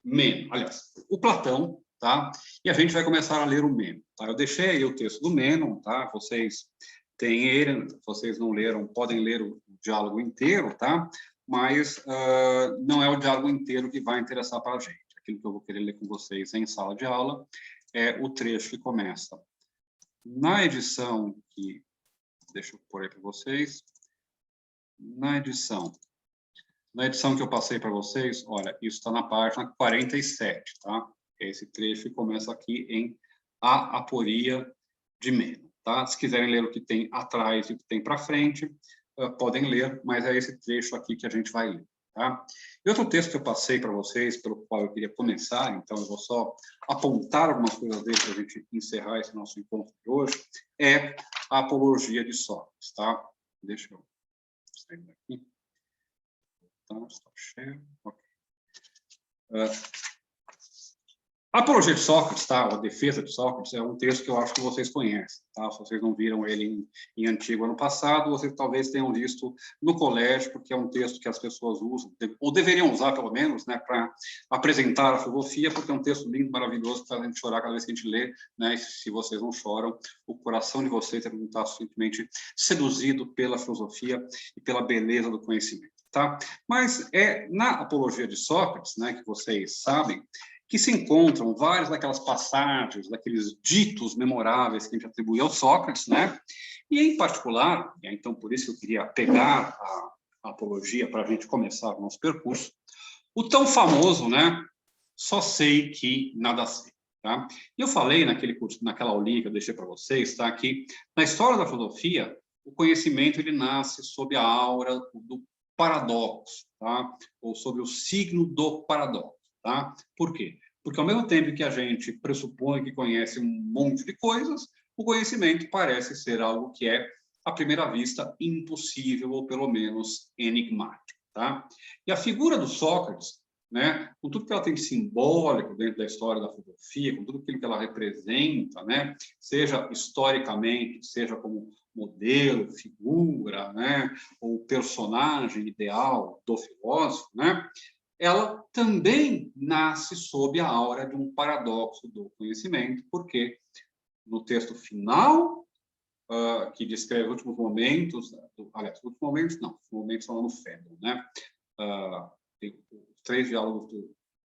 Meno, aliás, o Platão, tá? E a gente vai começar a ler o Meno, tá? Eu deixei aí o texto do Meno, tá? Vocês têm ele, se vocês não leram, podem ler o diálogo inteiro, tá? Mas não é o diálogo inteiro que vai interessar para a gente. Aquilo que eu vou querer ler com vocês em sala de aula é o trecho que começa na edição que... Deixa eu pôr aí para vocês. Na edição que eu passei para vocês, olha, isso está na página 47, tá? Esse trecho começa aqui em A Aporia de Meno, tá? Se quiserem ler o que tem atrás e o que tem para frente, podem ler, mas é esse trecho aqui que a gente vai ler, tá? E outro texto que eu passei para vocês, pelo qual eu queria começar, então eu vou só apontar algumas coisas dele para a gente encerrar esse nosso encontro de hoje, é a Apologia de Sócrates, tá? Deixa eu sair daqui. Então, stop share. Ok. A Apologia de Sócrates, tá? A Defesa de Sócrates, é um texto que eu acho que vocês conhecem, tá? Se vocês não viram ele em antigo ano passado, vocês talvez tenham visto no colégio, porque é um texto que as pessoas usam, ou deveriam usar, pelo menos, né, para apresentar a filosofia, porque é um texto lindo, maravilhoso, que faz a gente chorar cada vez que a gente lê, né? E se vocês não choram, o coração de vocês deve não estar simplesmente seduzido pela filosofia e pela beleza do conhecimento, tá? Mas é na Apologia de Sócrates, né, que vocês sabem, que se encontram várias daquelas passagens, daqueles ditos memoráveis que a gente atribui ao Sócrates, né? E, em particular, e então por isso eu queria pegar a Apologia para a gente começar o nosso percurso, o tão famoso, né? só sei que nada sei. Tá? E eu falei naquele curso, naquela aulinha que eu deixei para vocês, tá? Que na história da filosofia, o conhecimento ele nasce sob a aura do paradoxo, tá? Ou sob o signo do paradoxo. Tá? Por quê? Porque ao mesmo tempo que a gente pressupõe que conhece um monte de coisas, o conhecimento parece ser algo que é, à primeira vista, impossível ou pelo menos enigmático. Tá? E a figura do Sócrates, né, com tudo que ela tem de simbólico dentro da história da filosofia, com tudo aquilo que ela representa, né, seja historicamente, seja como modelo, figura, né, ou personagem ideal do filósofo, né, ela também nasce sob a aura de um paradoxo do conhecimento, porque no texto final, que descreve os últimos momentos, aliás, os últimos momentos não, os momentos são lá no Fedon, né? Tem os 3 diálogos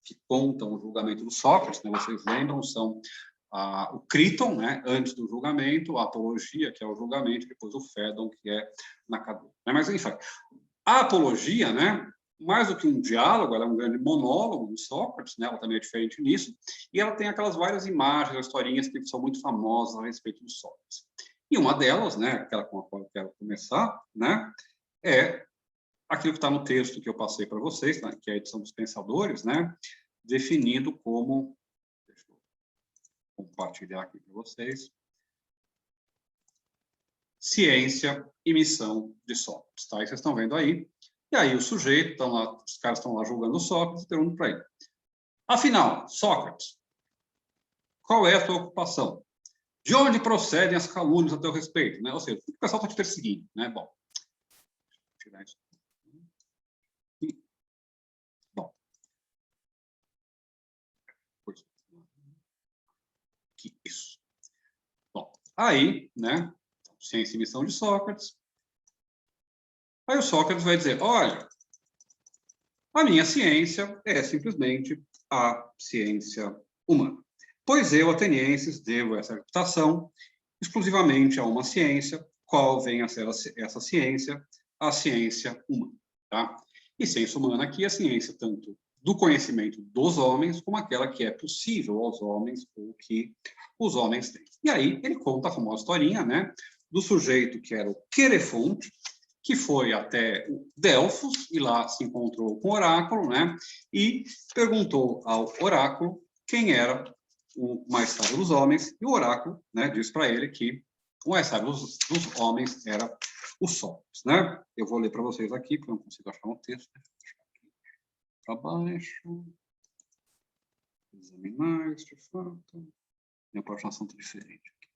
que contam o julgamento do Sócrates, né? Vocês lembram, são o Críton, né? Antes do julgamento, a Apologia, que é o julgamento, e depois o Fedon, que é na cadeia. Mas, enfim, a Apologia, né? Mais do que um diálogo, ela é um grande monólogo do Sócrates, né? Ela também é diferente nisso, e ela tem aquelas várias imagens, historinhas que são muito famosas a respeito do Sócrates. E uma delas, né, aquela com a qual eu quero começar, né, é aquilo que está no texto que eu passei para vocês, né, que é a edição dos Pensadores, né, definido como, deixa eu compartilhar aqui para vocês, ciência e missão de Sócrates, tá? E vocês estão vendo aí. E aí o sujeito, estão lá, os caras estão lá julgando Sócrates e perguntam para ele: afinal, Sócrates, qual é a tua ocupação? De onde procedem as calúnias a teu respeito? Né? Ou seja, o pessoal está te perseguindo. Né? Bom, vou tirar isso. Bom. Que isso. Bom, aí, né? Ciência e missão de Sócrates. Aí o Sócrates vai dizer: olha, a minha ciência é simplesmente a ciência humana. Pois eu, atenienses, devo essa reputação exclusivamente a uma ciência, qual vem a ser essa ciência? A ciência humana. Tá? E ciência humana aqui é a ciência tanto do conhecimento dos homens, como aquela que é possível aos homens, ou que os homens têm. E aí ele conta a famosa historinha, né, do sujeito que era o Querefonte, que foi até Delfos, e lá se encontrou com o oráculo, né, e perguntou ao oráculo quem era o mais sábio dos homens, e o oráculo, né, diz para ele que o mais sábio dos homens era o Sócrates, né? Eu vou ler para vocês aqui, porque eu não consigo achar um texto. Para baixo. Examinar este fato. Minha participação está diferente aqui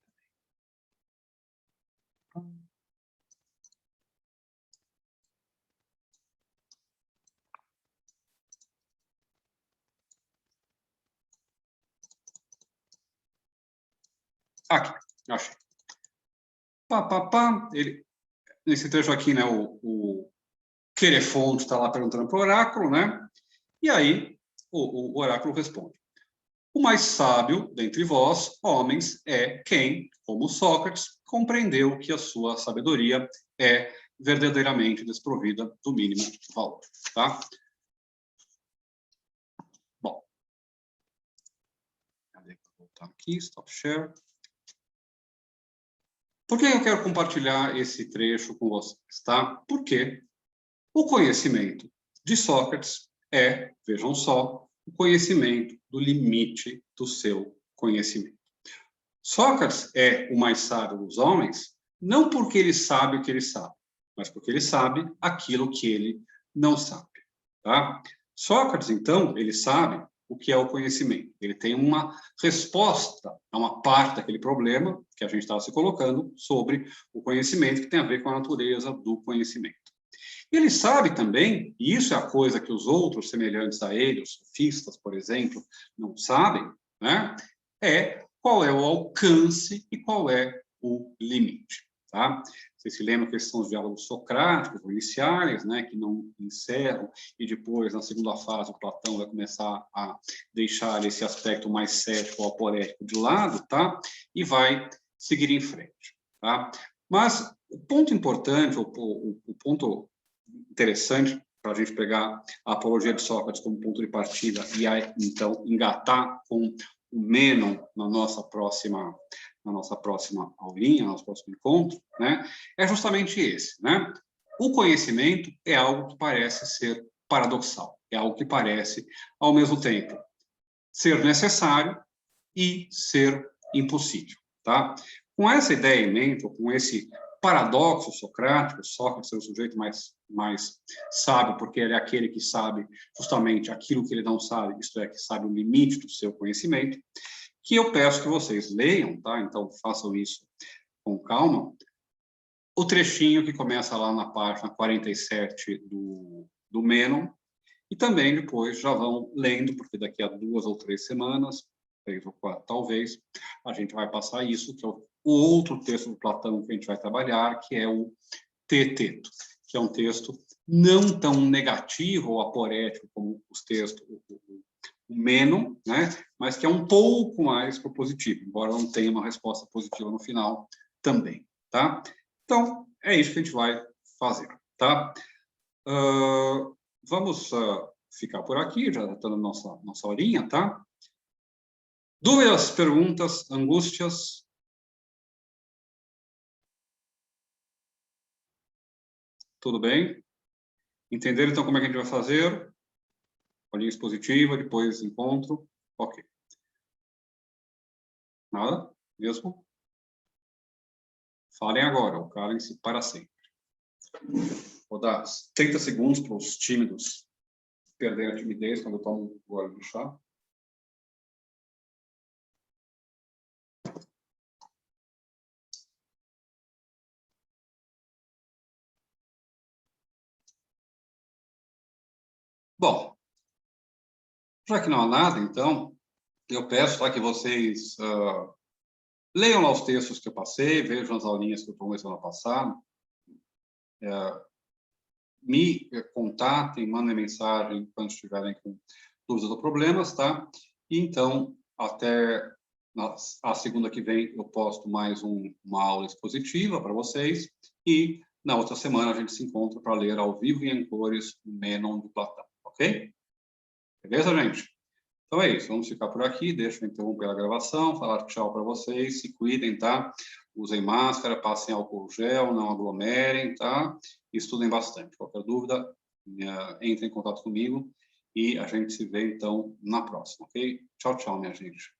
também. Aqui, achei. Ele, nesse trecho aqui, né, o Querefonte está lá perguntando para o oráculo, né? E aí o oráculo responde: o mais sábio dentre vós, homens, é quem, como Sócrates, compreendeu que a sua sabedoria é verdadeiramente desprovida do mínimo valor. Tá? Bom. Vou voltar aqui, stop share. Por que eu quero compartilhar esse trecho com vocês? Tá? Porque o conhecimento de Sócrates é, vejam só, o conhecimento do limite do seu conhecimento. Sócrates é o mais sábio dos homens, não porque ele sabe o que ele sabe, mas porque ele sabe aquilo que ele não sabe. Tá? Sócrates, então, ele sabe o que é o conhecimento. Ele tem uma resposta a uma parte daquele problema que a gente estava se colocando sobre o conhecimento, que tem a ver com a natureza do conhecimento. E ele sabe também, e isso é a coisa que os outros semelhantes a ele, os sofistas, por exemplo, não sabem, né? É qual é o alcance e qual é o limite. Tá? Vocês se lembram que esses são os diálogos socráticos, ou iniciais, né, que não encerram, e depois, na segunda fase, o Platão vai começar a deixar esse aspecto mais cético ou aporético de lado, tá? E vai seguir em frente. Tá? Mas o ponto importante, o ponto interessante para a gente pegar a apologia de Sócrates como ponto de partida e aí, então, engatar com o Mênon na nossa próxima aulinha, no nosso próximo encontro, né? É justamente esse, né? O conhecimento é algo que parece ser paradoxal, é algo que parece, ao mesmo tempo, ser necessário e ser impossível, tá? Com essa ideia em mente, ou com esse paradoxo socrático, Sócrates é o sujeito mais sábio, porque ele é aquele que sabe justamente aquilo que ele não sabe, isto é, que sabe o limite do seu conhecimento, que eu peço que vocês leiam, tá? Então, façam isso com calma. O trechinho que começa lá na página 47 do Mênon, e também depois já vão lendo, porque daqui a 2 ou 3 semanas, 3 ou 4 talvez, a gente vai passar isso, que é o outro texto do Platão que a gente vai trabalhar, que é o Teeteto, que é um texto não tão negativo ou aporético como os textos, o Mênon, né? Mas que é um pouco mais propositivo, embora não tenha uma resposta positiva no final também, tá? Então, é isso que a gente vai fazer, tá? Vamos ficar por aqui, já está na nossa horinha, tá? Dúvidas, perguntas, angústias? Tudo bem? Entenderam, então, como é que a gente vai fazer? Horinha expositiva, depois encontro. Ok. Nada? Mesmo? Falem agora, ou calem-se para sempre. Vou dar 30 segundos para os tímidos perderem a timidez quando eu tomo um gole de chá. Bom, já que não há nada, então, eu peço que vocês leiam lá os textos que eu passei, vejam as aulinhas que eu tomei semana passada, me contatem, mandem mensagem quando estiverem com dúvidas ou problemas, tá? E então, até a segunda que vem, eu posto mais uma aula expositiva para vocês, e na outra semana a gente se encontra para ler ao vivo e em cores o Mênon do Platão, ok? Beleza, gente? Então é isso, vamos ficar por aqui, deixa eu interromper a gravação, falar tchau para vocês, se cuidem, tá? Usem máscara, passem álcool gel, não aglomerem, tá? Estudem bastante. Qualquer dúvida, entre em contato comigo e a gente se vê, então, na próxima, ok? Tchau, tchau, minha gente.